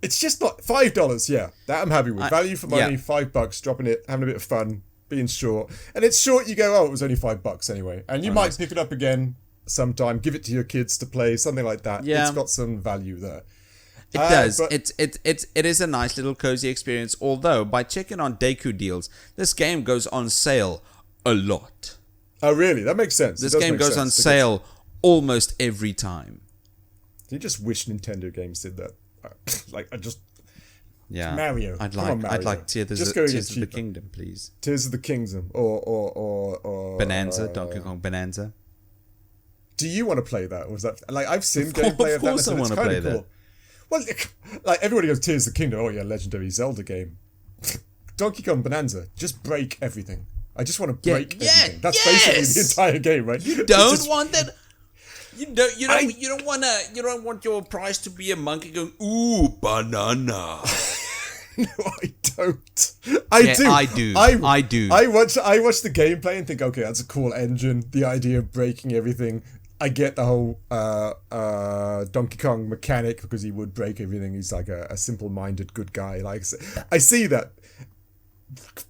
It's just not $5. Yeah, that I'm happy with. Value for money, $5, dropping it, having a bit of fun, being short. And it's short. You go, oh, it was only $5 anyway, and you might pick it up again sometime. Give it to your kids to play, something like that. Yeah. It's got some value there. It does. But it is a nice little cozy experience. Although by checking on Deku deals, this game goes on sale a lot. Oh really? That makes sense. This game goes on sale almost every time. You just wish Nintendo games did that. Mario. I'd like Tears of the Kingdom, please. Tears of the Kingdom or Bonanza, Donkey Kong Bonanza. Do you want to play that? Or was that I've seen gameplay of that? Of course, I want to play that. Well, everybody goes Tears of the Kingdom. Oh yeah, Legendary Zelda game. Donkey Kong Bonanza. Just break everything. I just want to break everything. That's basically the entire game, right? You don't want that. You don't want your prize to be a monkey going ooh banana. No, I don't. I do. I watch the gameplay and think, okay, that's a cool engine. The idea of breaking everything. I get the whole Donkey Kong mechanic because he would break everything. He's like a simple-minded good guy. I see that. But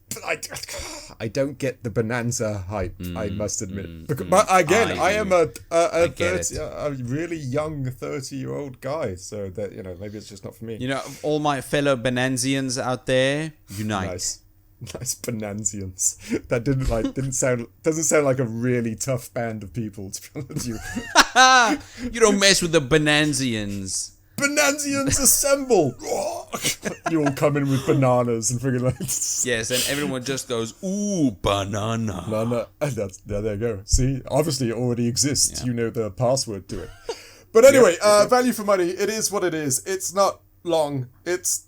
I don't get the Bonanza hype, I must admit. But again, I am a really young 30-year-old guy, so that maybe it's just not for me. All my fellow Bonanzians out there, unite. Nice Bonanzians. That doesn't sound like a really tough band of people, to be honest with you. You don't mess with the Bonanzians. Bonanzians assemble! You all come in with bananas and figure yes, and everyone just goes, ooh, banana. Banana. There you go. See, obviously it already exists. Yeah. You know the password to it. But anyway, value for money. It is what it is. It's not long. It's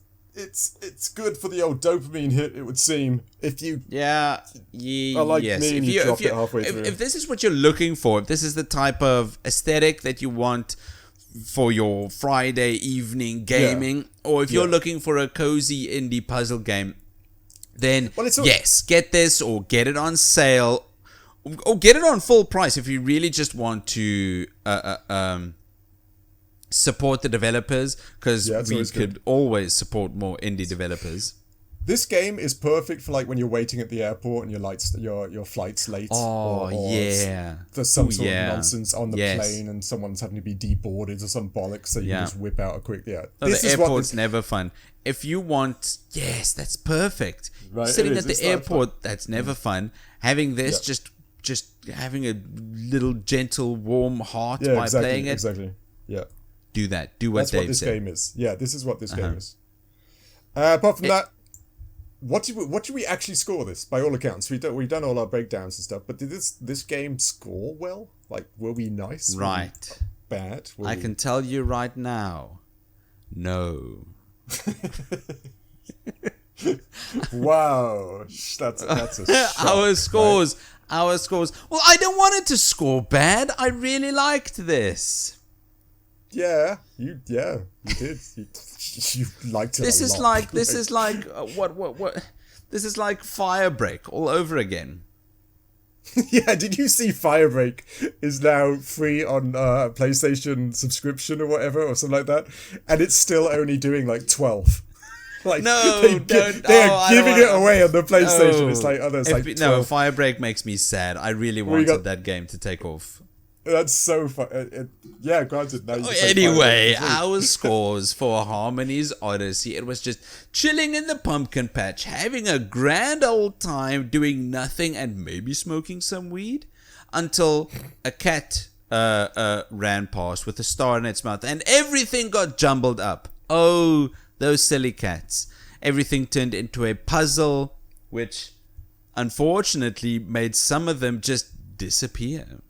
good for the old dopamine hit, it would seem. If you drop it halfway through. If this is what you're looking for, if this is the type of aesthetic that you want for your Friday evening gaming, or if you're looking for a cozy indie puzzle game, then get this or get it on sale or get it on full price if you really just want to support the developers, because we could always support more indie developers. This game is perfect for when you're waiting at the airport and your flight's late. Or there's some sort of nonsense on the plane and someone's having to be deboarded or some bollocks, so you just whip out a quick No, the airport's never fun. If you want, that's perfect. Right, sitting at the airport, that's never fun. Having this, just having a little gentle, warm heart by playing it. Exactly. Yeah. Do that. Do what Dave said. Game is. Yeah, this is what this game is. Apart from that, what did we actually score this? By all accounts, we've done all our breakdowns and stuff. But did this game score well? Were we nice? Right. Were we bad? I can tell you right now, no. Wow, that's a shock, our scores. Well, I don't want it to score bad. I really liked this. Yeah, you did. You liked it. This is lot. This is like what? This is like Firebreak all over again. Yeah, did you see Firebreak is now free on PlayStation subscription or whatever or something like that, and it's still only doing 12. They are giving it away on the PlayStation. It's there's 12. No, Firebreak makes me sad. I really wanted that game to take off. That's so fun. Yeah, granted. Now Anyway, our scores for Harmony's Odyssey. It was just chilling in the pumpkin patch, having a grand old time, doing nothing and maybe smoking some weed, until a cat ran past with a star in its mouth and everything got jumbled up. Oh, those silly cats. Everything turned into a puzzle, which unfortunately made some of them just disappear.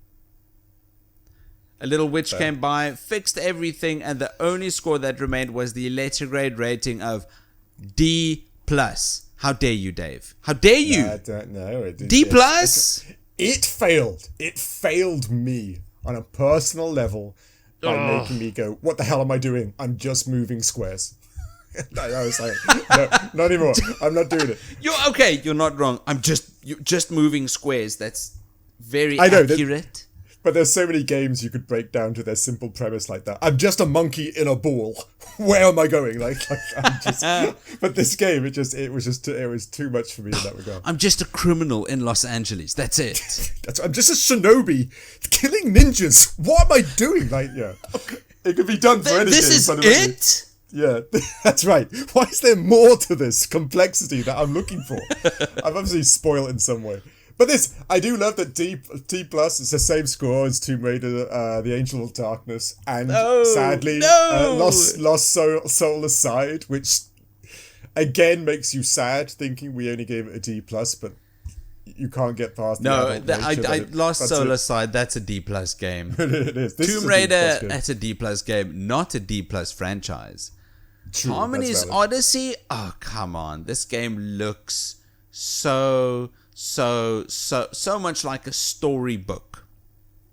A little witch came by, fixed everything, and the only score that remained was the letter grade rating of D+. How dare you, Dave? How dare you? I don't know. D+? It failed. It failed me on a personal level by making me go, what the hell am I doing? I'm just moving squares. I was like, no, not anymore. I'm not doing it. You're not wrong. You're just moving squares. That's very accurate. But there's so many games you could break down to their simple premise like that. I'm just a monkey in a ball. Where am I going? But this game, it was too much for me in that regard. I'm just a criminal in Los Angeles. That's it. I'm just a shinobi killing ninjas. What am I doing? It could be done for anything. This is it? Yeah, that's right. Why is there more to this complexity that I'm looking for? I've obviously spoiled it in some way. But I do love that T+ is the same score as Tomb Raider, The Angel of Darkness, and sadly, Lost Soul Aside, which again makes you sad, thinking we only gave it a D+, but you can't get past Lost Soul Aside, that's a D+ game. It is. Tomb Raider, that's a D+ game, not a D+ franchise. True, Harmony's Odyssey, oh, come on. This game looks so much like a storybook.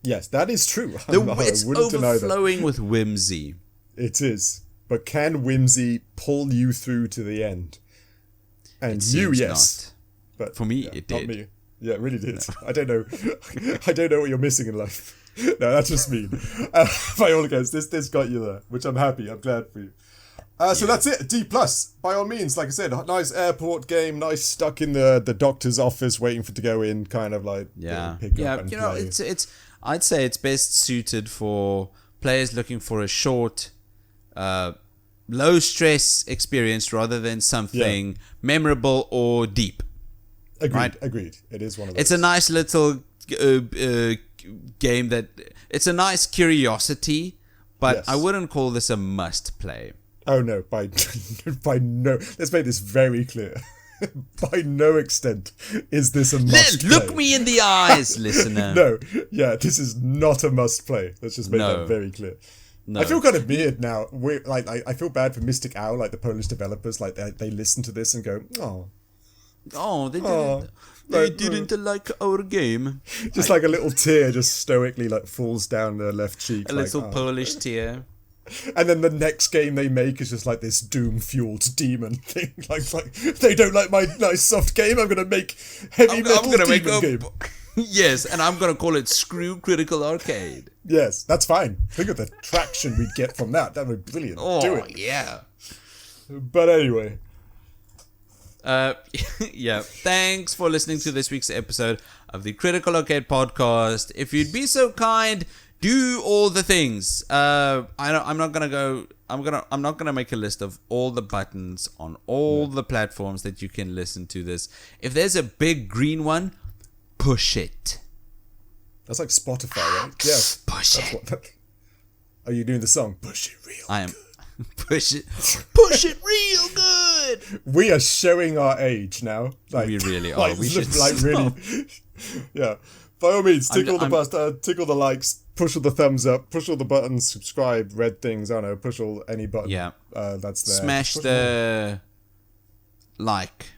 Yes, that is true. It's overflowing with whimsy. It is. But can whimsy pull you through to the end? And yes. Not. But for me, it did. Not me. Yeah, it really did. No. I don't know. I don't know what you're missing in life. No, that's just me. By all accounts, this got you there, which I'm happy. I'm glad for you. So that's it. D+. By all means, like I said, nice airport game, nice stuck in the doctor's office waiting for it to go in, kind of like pick up and play. It's I'd say it's best suited for players looking for a short, low stress experience rather than something memorable or deep. Agreed. It is one of those. It's a nice little game it's a nice curiosity, but I wouldn't call this a must play. Oh no, by no. Let's make this very clear. By no extent is this a must play. Look me in the eyes, listener. No, this is not a must play. Let's just make that very clear. No. I feel kind of weird now. I feel bad for MysticOwl, like the Polish developers. Like they listen to this and go, they didn't like our game. Just like a little tear just stoically falls down their left cheek. A little Polish tear. And then the next game they make is just like this doom-fueled demon thing. Like they don't like my nice soft game. I'm gonna make heavy metal demon game. Yes, and I'm gonna call it Screw Critical Arcade. Yes, that's fine. Think of the traction we'd get from that. That would be brilliant. Do it. Yeah. But anyway. Thanks for listening to this week's episode of the Critical Arcade podcast. If you'd be so kind, do all the things. I'm not gonna make a list of all the buttons on all the platforms that you can listen to this. If there's a big green one, push it. That's like Spotify, right? Yeah. Push it. Are you doing the song? Push it real. I am. Push it real good. We are showing our age now. We really are. We should really. Yeah. By all means, tickle the likes, push all the thumbs up, push all the buttons, subscribe, red things. I don't know, push all any button. Yeah. That's there. Smash the like.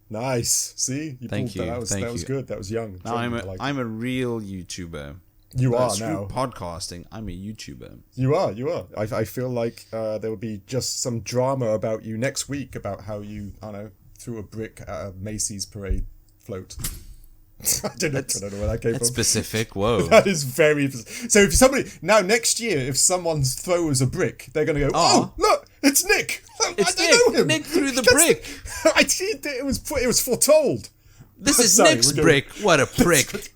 Nice. See, Thank you. That was good. That was young. Now I'm a real YouTuber. You are now. Podcasting. I'm a YouTuber. You are. I feel like there will be just some drama about you next week about how you, threw a brick at a Macy's parade float. I don't know where that came from. That's specific. Whoa. That is very. So if somebody next year, if someone throws a brick, they're gonna go, "Oh, look, it's Nick. It's I don't know him. Nick threw the brick. I see. It was foretold. This is Nick's brick. What a prick.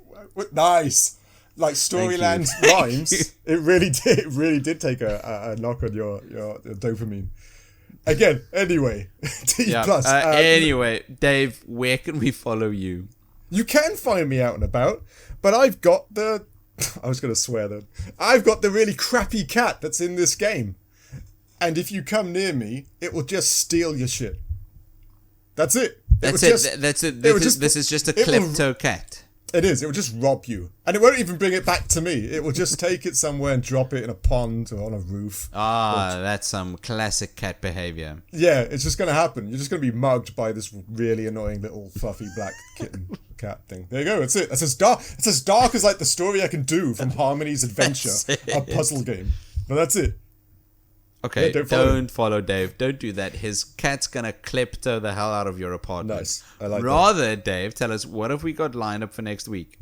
Nice. like Storyland rhymes. It really did take a knock on your dopamine. Again, anyway, D+. Anyway, Dave, where can we follow you? You can find me out and about, but I've got the... I was going to swear then. I've got the really crappy cat that's in this game. And if you come near me, it will just steal your shit. That's it. That's it. This is just a klepto cat. It is. It will just rob you. And it won't even bring it back to me. It will just take it somewhere and drop it in a pond or on a roof. That's some classic cat behavior. Yeah, it's just going to happen. You're just going to be mugged by this really annoying little fluffy black kitten cat thing. There you go. That's it. It's as dark as like the story I can do from Harmony's Adventure, a puzzle game. But that's it. Okay, yeah, don't follow Dave. Don't do that. His cat's gonna klepto the hell out of your apartment. Nice. I like that. Dave, tell us, what have we got lined up for next week?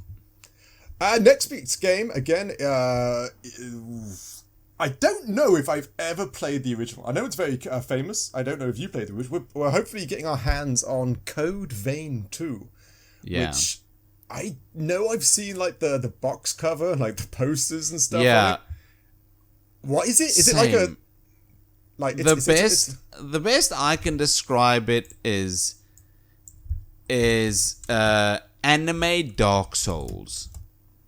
Next week's game, again, I don't know if I've ever played the original. I know it's very famous. I don't know if you played the original. We're hopefully getting our hands on Code Vein 2. Yeah. Which I know I've seen like the box cover, like the posters and stuff. Yeah. What is it? Is it like a... Like the best I can describe it is anime Dark Souls.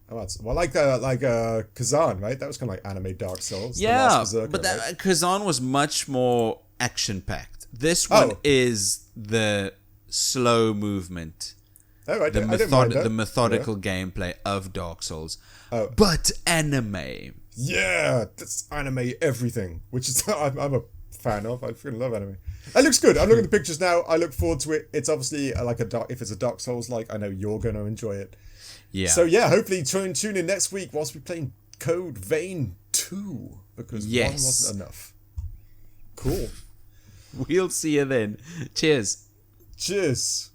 Oh, that's like Kazan, right? That was kind of like anime Dark Souls. Yeah, but Kazan was much more action packed. This one is the slow movement. Oh, I don't mind that. The methodical gameplay of Dark Souls. Oh. But anime. Yeah, that's anime everything, which is I'm a fan of. I freaking love anime. It looks good. I'm looking at the pictures now. I look forward to it. It's obviously like if it's a Dark Souls like, I know you're going to enjoy it. Yeah. So yeah, hopefully tune in next week whilst we playing Code Vein 2 because one wasn't enough. Cool. We'll see you then. Cheers. Cheers.